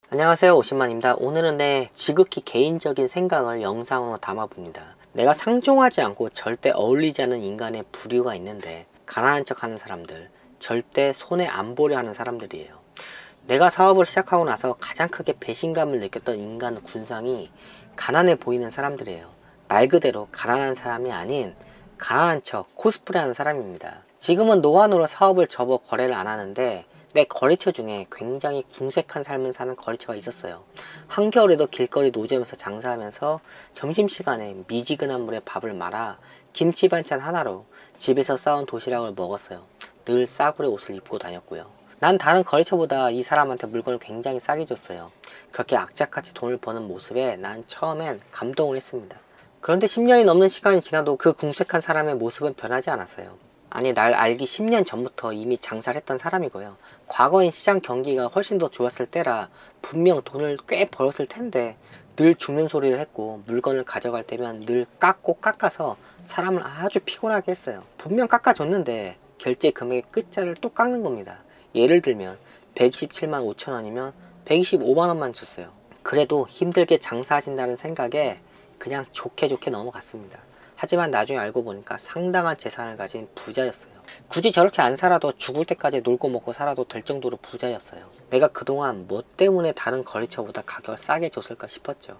안녕하세요, 오신만입니다. 오늘은 내 지극히 개인적인 생각을 영상으로 담아봅니다. 내가 상종하지 않고 절대 어울리지 않는 인간의 부류가 있는데, 가난한 척 하는 사람들, 절대 손해 안 보려 하는 사람들이에요. 내가 사업을 시작하고 나서 가장 크게 배신감을 느꼈던 인간 군상이 가난해 보이는 사람들이에요. 말 그대로 가난한 사람이 아닌 가난한 척 코스프레 하는 사람입니다. 지금은 노안으로 사업을 접어 거래를 안 하는데, 내 거래처 중에 굉장히 궁색한 삶을 사는 거래처가 있었어요. 한겨울에도 길거리 노점에서 장사하면서 점심시간에 미지근한 물에 밥을 말아 김치 반찬 하나로 집에서 싸온 도시락을 먹었어요. 늘 싸구려 옷을 입고 다녔고요. 난 다른 거래처보다 이 사람한테 물건을 굉장히 싸게 줬어요. 그렇게 악착같이 돈을 버는 모습에 난 처음엔 감동을 했습니다. 그런데 10년이 넘는 시간이 지나도 그 궁색한 사람의 모습은 변하지 않았어요. 아니, 날 알기 10년 전부터 이미 장사를 했던 사람이고요. 과거엔 시장 경기가 훨씬 더 좋았을 때라 분명 돈을 꽤 벌었을 텐데, 늘 죽는 소리를 했고 물건을 가져갈 때면 늘 깎아서 사람을 아주 피곤하게 했어요. 분명 깎아줬는데 결제 금액의 끝자를 또 깎는 겁니다. 예를 들면 127만 5천 원이면 125만 원만 줬어요. 그래도 힘들게 장사하신다는 생각에 그냥 좋게 넘어갔습니다. 하지만 나중에 알고 보니까 상당한 재산을 가진 부자였어요. 굳이 저렇게 안 살아도 죽을 때까지 놀고 먹고 살아도 될 정도로 부자였어요. 내가 그동안 뭐 때문에 다른 거래처보다 가격을 싸게 줬을까 싶었죠.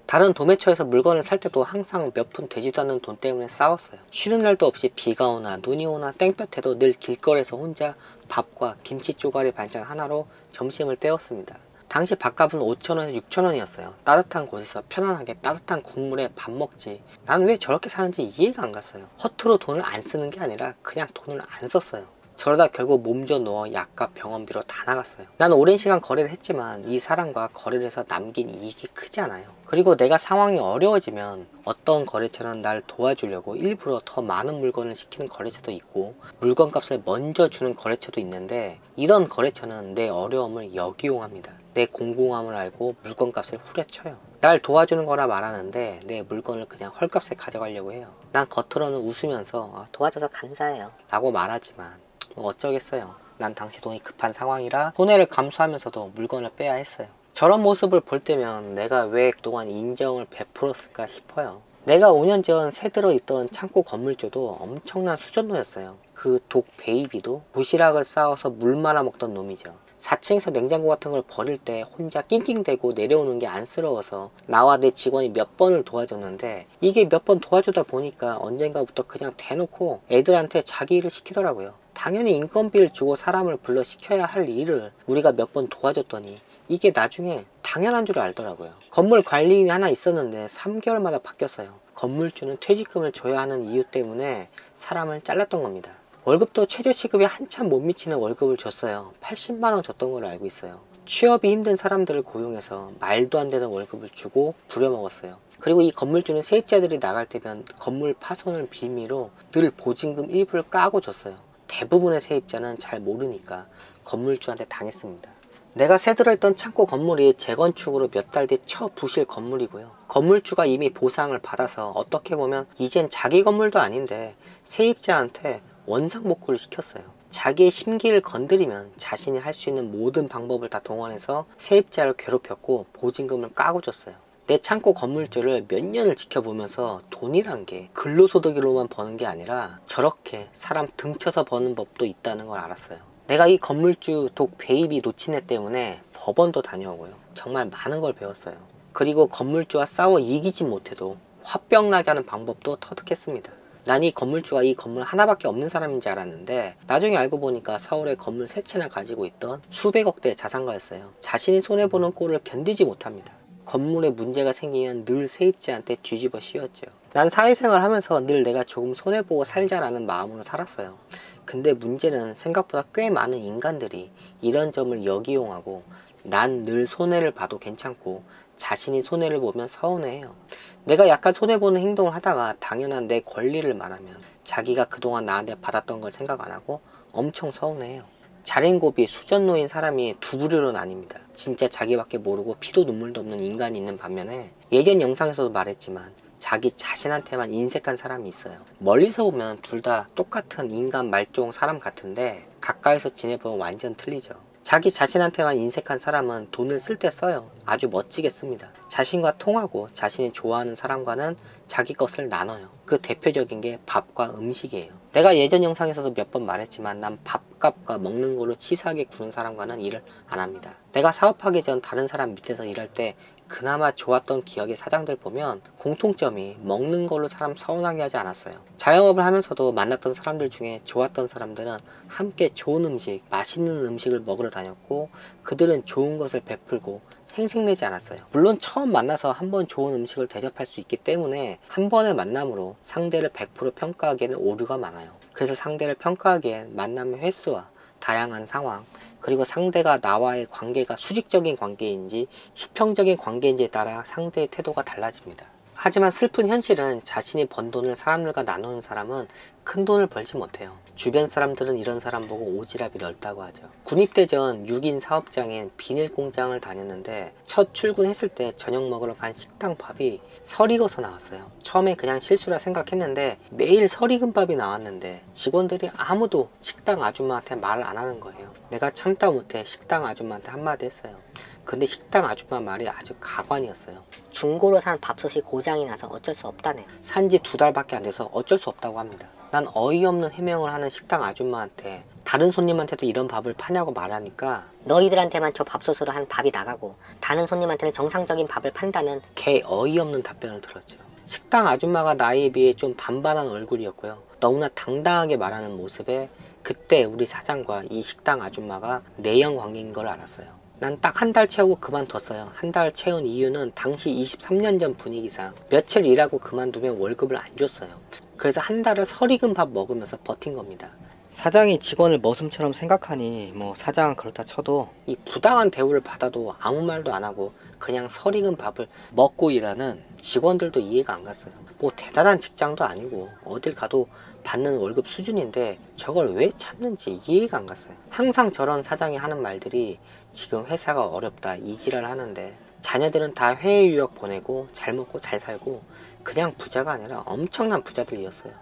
다른 도매처에서 물건을 살 때도 항상 몇 푼 되지도 않는 돈 때문에 싸웠어요. 쉬는 날도 없이 비가 오나 눈이 오나 땡볕에도 늘 길거리에서 혼자 밥과 김치 쪼가리 반찬 하나로 점심을 때웠습니다. 당시 밥값은 5,000원에서 6,000원이었어요. 따뜻한 곳에서 편안하게 따뜻한 국물에 밥 먹지. 난 왜 저렇게 사는지 이해가 안 갔어요. 허투루 돈을 안 쓰는 게 아니라 그냥 돈을 안 썼어요. 저러다 결국 몸져 누워 약값 병원비로 다 나갔어요. 난 오랜 시간 거래를 했지만 이 사람과 거래를 해서 남긴 이익이 크지 않아요. 그리고 내가 상황이 어려워지면 어떤 거래처는 날 도와주려고 일부러 더 많은 물건을 시키는 거래처도 있고, 물건값을 먼저 주는 거래처도 있는데, 이런 거래처는 내 어려움을 역이용합니다. 내 공공함을 알고 물건값을 후려쳐요. 날 도와주는 거라 말하는데 내 물건을 그냥 헐값에 가져가려고 해요. 난 겉으로는 웃으면서 도와줘서 감사해요 라고 말하지만 뭐 어쩌겠어요. 난 당시 돈이 급한 상황이라 손해를 감수하면서도 물건을 빼야 했어요. 저런 모습을 볼 때면 내가 왜 그동안 인정을 베풀었을까 싶어요. 내가 5년 전 새들어 있던 창고 건물주도 엄청난 수전노였어요. 그 독 베이비도 도시락을 싸워서 물 말아 먹던 놈이죠. 4층에서 냉장고 같은 걸 버릴 때 혼자 낑낑대고 내려오는 게 안쓰러워서 나와 내 직원이 몇 번을 도와줬는데, 이게 몇 번 도와주다 보니까 언젠가부터 그냥 대놓고 애들한테 자기 일을 시키더라고요. 당연히 인건비를 주고 사람을 불러 시켜야 할 일을 우리가 몇 번 도와줬더니 이게 나중에 당연한 줄 알더라고요. 건물 관리인이 하나 있었는데 3개월마다 바뀌었어요. 건물주는 퇴직금을 줘야 하는 이유 때문에 사람을 잘랐던 겁니다. 월급도 최저시급에 한참 못 미치는 월급을 줬어요. 80만원 줬던 걸로 알고 있어요. 취업이 힘든 사람들을 고용해서 말도 안 되는 월급을 주고 부려먹었어요. 그리고 이 건물주는 세입자들이 나갈 때면 건물 파손을 빌미로 늘 보증금 일부를 까고 줬어요. 대부분의 세입자는 잘 모르니까 건물주한테 당했습니다. 내가 새들어 있던 창고 건물이 재건축으로 몇 달 뒤 처부실 건물이고요. 건물주가 이미 보상을 받아서 어떻게 보면 이젠 자기 건물도 아닌데 세입자한테 원상복구를 시켰어요. 자기의 심기를 건드리면 자신이 할 수 있는 모든 방법을 다 동원해서 세입자를 괴롭혔고 보증금을 까고 줬어요. 내 창고 건물주를 몇 년을 지켜보면서 돈이란 게 근로소득으로만 버는 게 아니라 저렇게 사람 등쳐서 버는 법도 있다는 걸 알았어요. 내가 이 건물주 독 베이비 노친애 때문에 법원도 다녀오고요. 정말 많은 걸 배웠어요. 그리고 건물주와 싸워 이기지 못해도 화병 나게 하는 방법도 터득했습니다. 난 이 건물주가 이 건물 하나밖에 없는 사람인 줄 알았는데, 나중에 알고 보니까 서울에 건물 3채나 가지고 있던 수백억대 자산가였어요. 자신이 손해보는 꼴을 견디지 못합니다. 건물에 문제가 생기면 늘 세입자한테 뒤집어 씌웠죠. 난 사회생활 하면서 늘 내가 조금 손해보고 살자라는 마음으로 살았어요. 근데 문제는 생각보다 꽤 많은 인간들이 이런 점을 역이용하고, 난 늘 손해를 봐도 괜찮고 자신이 손해를 보면 서운해해요. 내가 약간 손해보는 행동을 하다가 당연한 내 권리를 말하면 자기가 그동안 나한테 받았던 걸 생각 안하고 엄청 서운해해요. 자린고비 수전노인 사람이 두 부류로 나뉩니다. 진짜 자기밖에 모르고 피도 눈물도 없는 인간이 있는 반면에, 예전 영상에서도 말했지만 자기 자신한테만 인색한 사람이 있어요. 멀리서 보면 둘 다 똑같은 인간 말종 사람 같은데 가까이서 지내보면 완전 틀리죠. 자기 자신한테만 인색한 사람은 돈을 쓸 때 써요. 아주 멋지게 씁니다. 자신과 통하고 자신이 좋아하는 사람과는 자기 것을 나눠요. 그 대표적인 게 밥과 음식이에요. 내가 예전 영상에서도 몇 번 말했지만 난 밥값과 먹는 걸로 치사하게 구는 사람과는 일을 안 합니다. 내가 사업하기 전 다른 사람 밑에서 일할 때 그나마 좋았던 기억의 사장들 보면 공통점이 먹는 걸로 사람 서운하게 하지 않았어요. 자영업을 하면서도 만났던 사람들 중에 좋았던 사람들은 함께 좋은 음식, 맛있는 음식을 먹으러 다녔고 그들은 좋은 것을 베풀고 생색내지 않았어요. 물론 처음 만나서 한번 좋은 음식을 대접할 수 있기 때문에 한 번의 만남으로 상대를 100% 평가하기에는 오류가 많아요. 그래서 상대를 평가하기엔 만남의 횟수와 다양한 상황, 그리고 상대가 나와의 관계가 수직적인 관계인지 수평적인 관계인지에 따라 상대의 태도가 달라집니다. 하지만 슬픈 현실은 자신이 번 돈을 사람들과 나누는 사람은 큰 돈을 벌지 못해요. 주변 사람들은 이런 사람 보고 오지랖이 넓다고 하죠. 군입대 전 6인 사업장인 비닐 공장을 다녔는데 첫 출근했을 때 저녁 먹으러 간 식당 밥이 설익어서 나왔어요. 처음에 그냥 실수라 생각했는데 매일 설익은 밥이 나왔는데 직원들이 아무도 식당 아줌마한테 말을 안 하는 거예요. 내가 참다 못해 식당 아줌마한테 한마디 했어요. 근데 식당 아줌마 말이 아주 가관이었어요. 중고로 산 밥솥이 고장이 나서 어쩔 수 없다네요. 산지 2달밖에 안 돼서 어쩔 수 없다고 합니다. 난 어이없는 해명을 하는 식당 아줌마한테 다른 손님한테도 이런 밥을 파냐고 말하니까 너희들한테만 저 밥솥으로 한 밥이 나가고 다른 손님한테는 정상적인 밥을 판다는 개 어이없는 답변을 들었죠. 식당 아줌마가 나이에 비해 좀 반반한 얼굴이었고요. 너무나 당당하게 말하는 모습에 그때 우리 사장과 이 식당 아줌마가 내연 관계인 걸 알았어요. 난 딱 한 달 채우고 그만뒀어요. 한 달 채운 이유는 당시 23년 전 분위기상 며칠 일하고 그만두면 월급을 안 줬어요. 그래서 한 달을 설익은 밥 먹으면서 버틴 겁니다. 사장이 직원을 머슴처럼 생각하니 뭐 사장은 그렇다 쳐도 이 부당한 대우를 받아도 아무 말도 안 하고 그냥 설익은 밥을 먹고 일하는 직원들도 이해가 안 갔어요. 뭐 대단한 직장도 아니고 어딜 가도 받는 월급 수준인데 저걸 왜 참는지 이해가 안 갔어요. 항상 저런 사장이 하는 말들이 지금 회사가 어렵다 이지랄 하는데 자녀들은 다 해외 유학 보내고 잘 먹고 잘 살고 그냥 부자가 아니라 엄청난 부자들이었어요.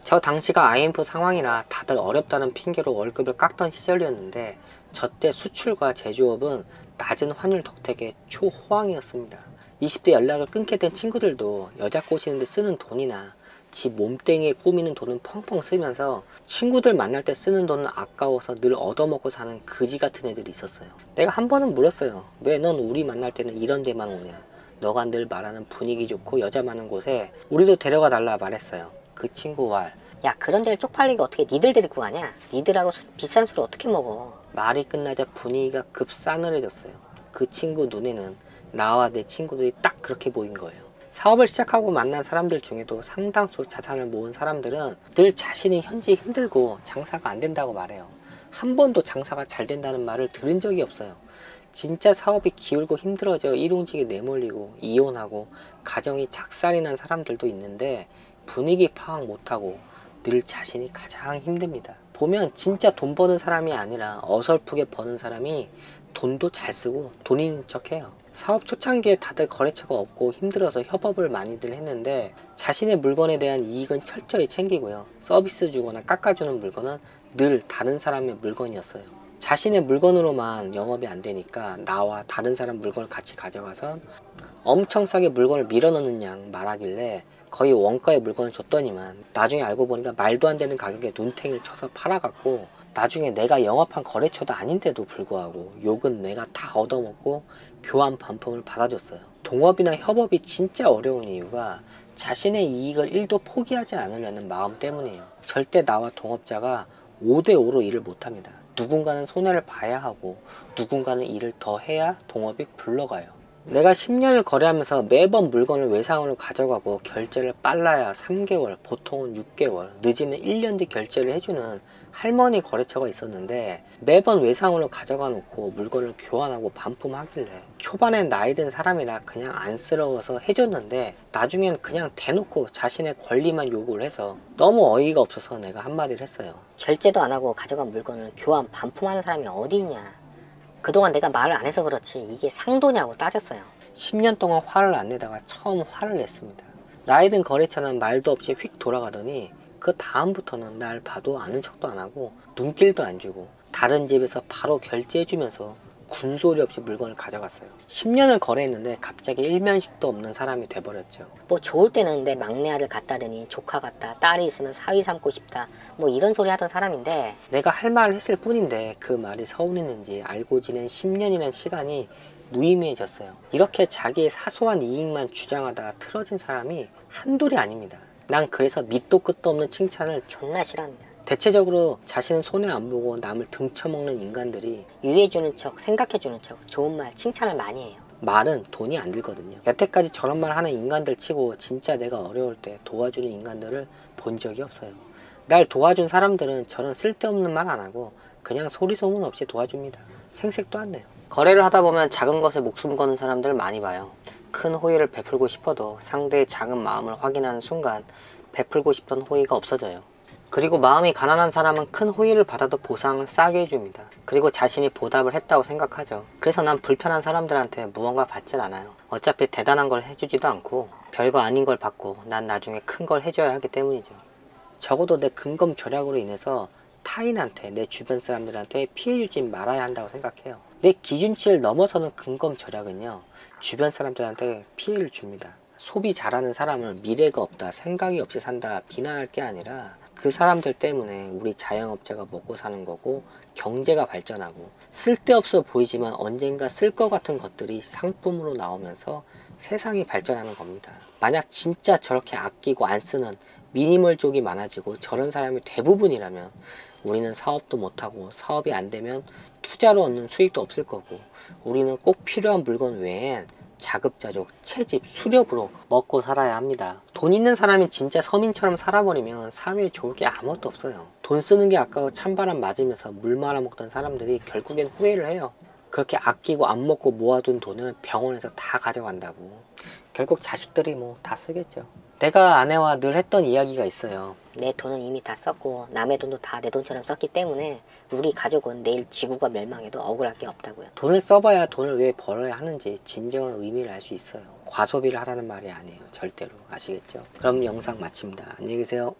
저 당시가 IMF 상황이라 다들 어렵다는 핑계로 월급을 깎던 시절이었는데 저 때 수출과 제조업은 낮은 환율 덕택에 초호황이었습니다. 20대 연락을 끊게 된 친구들도 여자 꼬시는데 쓰는 돈이나 지 몸뚱이에 꾸미는 돈은 펑펑 쓰면서 친구들 만날 때 쓰는 돈은 아까워서 늘 얻어먹고 사는 그지 같은 애들이 있었어요. 내가 한 번은 물었어요. 왜 넌 우리 만날 때는 이런 데만 오냐? 너가 늘 말하는 분위기 좋고 여자 많은 곳에 우리도 데려가 달라 말했어요. 그 친구 말, 야 그런 데를 쪽팔리게 어떻게 니들 데리고 가냐? 니들하고 비싼 술을 어떻게 먹어? 말이 끝나자 분위기가 급 싸늘해졌어요. 그 친구 눈에는 나와 내 친구들이 딱 그렇게 보인 거예요. 사업을 시작하고 만난 사람들 중에도 상당수 자산을 모은 사람들은 늘 자신이 현재 힘들고 장사가 안 된다고 말해요. 한 번도 장사가 잘 된다는 말을 들은 적이 없어요. 진짜 사업이 기울고 힘들어져 일용직에 내몰리고 이혼하고 가정이 작살이 난 사람들도 있는데 분위기 파악 못하고 늘 자신이 가장 힘듭니다. 보면 진짜 돈 버는 사람이 아니라 어설프게 버는 사람이 돈도 잘 쓰고 돈 있는 척해요. 사업 초창기에 다들 거래처가 없고 힘들어서 협업을 많이들 했는데 자신의 물건에 대한 이익은 철저히 챙기고요. 서비스 주거나 깎아주는 물건은 늘 다른 사람의 물건이었어요. 자신의 물건으로만 영업이 안 되니까 나와 다른 사람 물건을 같이 가져가서 엄청 싸게 물건을 밀어넣는 양 말하길래 거의 원가의 물건을 줬더니만 나중에 알고 보니까 말도 안 되는 가격에 눈탱이를 쳐서 팔아갖고 나중에 내가 영업한 거래처도 아닌데도 불구하고 욕은 내가 다 얻어먹고 교환 반품을 받아줬어요. 동업이나 협업이 진짜 어려운 이유가 자신의 이익을 1도 포기하지 않으려는 마음 때문이에요. 절대 나와 동업자가 5대5로 일을 못합니다. 누군가는 손해를 봐야 하고 누군가는 일을 더 해야 동업이 굴러가요. 내가 10년을 거래하면서 매번 물건을 외상으로 가져가고 결제를 빨라야 3개월, 보통은 6개월, 늦으면 1년 뒤 결제를 해주는 할머니 거래처가 있었는데 매번 외상으로 가져가 놓고 물건을 교환하고 반품하길래 초반엔 나이 든 사람이라 그냥 안쓰러워서 해줬는데 나중엔 그냥 대놓고 자신의 권리만 요구를 해서 너무 어이가 없어서 내가 한마디를 했어요. 결제도 안 하고 가져간 물건을 교환 반품하는 사람이 어디 있냐? 그동안 내가 말을 안 해서 그렇지 이게 상도냐고 따졌어요. 10년 동안 화를 안 내다가 처음 화를 냈습니다. 나이든 거래처는 말도 없이 휙 돌아가더니 그 다음부터는 날 봐도 아는 척도 안 하고 눈길도 안 주고 다른 집에서 바로 결제해주면서 군소리 없이 물건을 가져갔어요. 10년을 거래했는데 갑자기 일면식도 없는 사람이 돼버렸죠. 뭐 좋을 때는 내 막내 아들 갖다 대니 조카 같다, 딸이 있으면 사위 삼고 싶다, 뭐 이런 소리 하던 사람인데 내가 할 말을 했을 뿐인데 그 말이 서운했는지 알고 지낸 10년이라는 시간이 무의미해졌어요. 이렇게 자기의 사소한 이익만 주장하다가 틀어진 사람이 한둘이 아닙니다. 난 그래서 밑도 끝도 없는 칭찬을 존나 싫어합니다. 대체적으로 자신은 손해 안 보고 남을 등쳐먹는 인간들이 유해주는 척, 생각해주는 척, 좋은 말, 칭찬을 많이 해요. 말은 돈이 안 들거든요. 여태까지 저런 말 하는 인간들 치고 진짜 내가 어려울 때 도와주는 인간들을 본 적이 없어요. 날 도와준 사람들은 저런 쓸데없는 말 안 하고 그냥 소리 소문 없이 도와줍니다. 생색도 안 내요. 거래를 하다 보면 작은 것에 목숨 거는 사람들 많이 봐요. 큰 호의를 베풀고 싶어도 상대의 작은 마음을 확인하는 순간 베풀고 싶던 호의가 없어져요. 그리고 마음이 가난한 사람은 큰 호의를 받아도 보상을 싸게 해줍니다. 그리고 자신이 보답을 했다고 생각하죠. 그래서 난 불편한 사람들한테 무언가 받질 않아요. 어차피 대단한 걸 해주지도 않고 별거 아닌 걸 받고 난 나중에 큰 걸 해줘야 하기 때문이죠. 적어도 내 근검절약으로 인해서 타인한테, 내 주변 사람들한테 피해 주지 말아야 한다고 생각해요. 내 기준치를 넘어서는 근검절약은요, 주변 사람들한테 피해를 줍니다. 소비 잘하는 사람을 미래가 없다, 생각이 없이 산다 비난할 게 아니라 그 사람들 때문에 우리 자영업자가 먹고 사는 거고 경제가 발전하고 쓸데없어 보이지만 언젠가 쓸 것 같은 것들이 상품으로 나오면서 세상이 발전하는 겁니다. 만약 진짜 저렇게 아끼고 안 쓰는 미니멀족이 많아지고 저런 사람이 대부분이라면 우리는 사업도 못하고 사업이 안 되면 투자로 얻는 수익도 없을 거고 우리는 꼭 필요한 물건 외엔 자급자족, 채집, 수렵으로 먹고 살아야 합니다. 돈 있는 사람이 진짜 서민처럼 살아버리면 사회에 좋을 게 아무것도 없어요. 돈 쓰는 게 아까워 찬바람 맞으면서 물 말아먹던 사람들이 결국엔 후회를 해요. 그렇게 아끼고 안 먹고 모아둔 돈을 병원에서 다 가져간다고. 결국 자식들이 뭐 다 쓰겠죠. 내가 아내와 늘 했던 이야기가 있어요. 내 돈은 이미 다 썼고 남의 돈도 다 내 돈처럼 썼기 때문에 우리 가족은 내일 지구가 멸망해도 억울할 게 없다고요. 돈을 써봐야 돈을 왜 벌어야 하는지 진정한 의미를 알 수 있어요. 과소비를 하라는 말이 아니에요. 절대로. 아시겠죠? 그럼 영상 마칩니다. 안녕히 계세요.